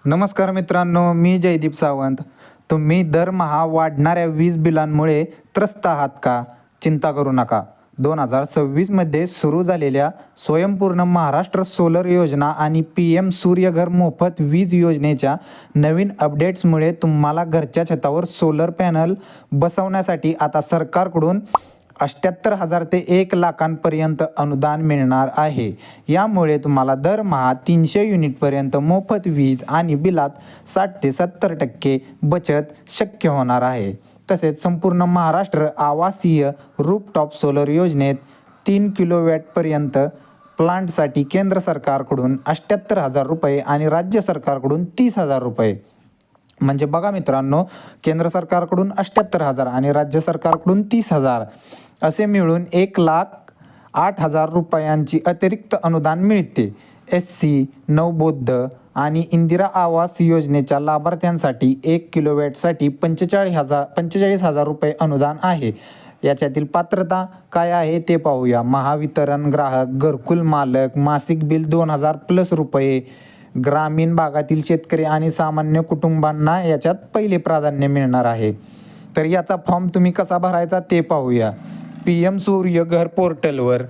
नमस्कार मित्रांनो, मी जयदीप सावंत. तुम्ही दरमहा वाढणाऱ्या वीज बिलांमुळे त्रस्त आहात का? चिंता करू नका. 2026मध्ये सुरू झालेल्या स्वयंपूर्ण महाराष्ट्र सोलर योजना आणि PM सूर्यघर मोफत वीज योजनेच्या नवीन अपडेट्समुळे तुम्हाला घरच्या छतावर सोलर पॅनल बसवण्यासाठी आता सरकारकडून 78,000 ते 1,00,000पर्यंत अनुदान मिळणार आहे. यामुळे तुम्हाला दरमहा 300 युनिटपर्यंत मोफत वीज आणि बिलात 60 ते 70% बचत शक्य होणार आहे. तसेच संपूर्ण महाराष्ट्र आवासीय रूफटॉप सोलर योजनेत 3 किलोवॅटपर्यंत प्लांटसाठी केंद्र सरकारकडून 78,000 रुपये आणि राज्य सरकारकडून 30,000 रुपये. म्हणजे बघा मित्रांनो, केंद्र सरकारकडून 78,000 आणि राज्य सरकारकडून 30,000 असे मिळून 1,08,000 रुपयांची अतिरिक्त अनुदान मिळते. SC, नवबौद्ध आणि इंदिरा आवास योजनेच्या लाभार्थ्यांसाठी 1 किलोवॅटसाठी 45,000 रुपये अनुदान आहे. याच्यातील पात्रता काय आहे ते पाहूया. महावितरण ग्राहक, घरकुल मालक, मासिक बिल 2,000+ रुपये. ग्रामीण भागातील शेतकरी आणि सामान्य कुटुंबांना याच्यात पहिले प्राधान्य मिळणार आहे. तर याचा फॉर्म तुम्ही कसा भरायचा ते पाहूया. PM सूर्यघर पोर्टलवर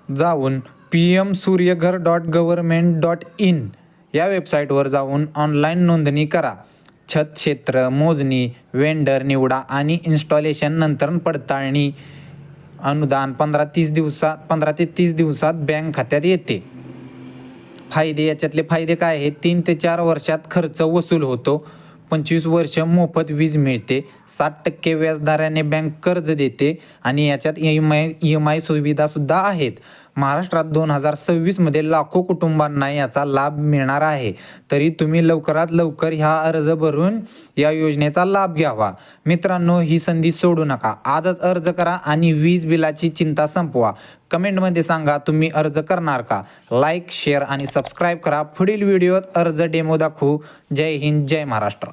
जाऊन pmsuryaghar.government.in या वेबसाईटवर जाऊन ऑनलाईन नोंदणी करा. छत क्षेत्र मोजणी, वेंडर निवडा आणि इन्स्टॉलेशन नंतर पडताळणी. अनुदान 15 ते 30 दिवसात बँक खात्यात येते. फायदे, याच्यातले फायदे काय आहेत? 3 ते 4 वर्षात खर्च वसूल होतो. 25 वर्ष मोफत वीज मिळते. 60% व्याजदराने बँक कर्ज देते आणि याच्यात EMI सुविधासुद्धा आहेत. महाराष्ट्रात 2026मध्ये लाखो कुटुंबांना याचा लाभ मिळणार आहे. तरी तुम्ही लवकरात लवकर हा अर्ज भरून या योजनेचा लाभ घ्यावा. मित्रांनो, ही संधी सोडू नका. आजच अर्ज करा आणि वीज बिलाची चिंता संपवा. कमेंटमध्ये सांगा तुम्ही अर्ज करणार का? लाईक, शेअर आणि सबस्क्राईब करा. पुढील व्हिडिओत अर्ज डेमो दाखवू. जय हिंद, जय महाराष्ट्र.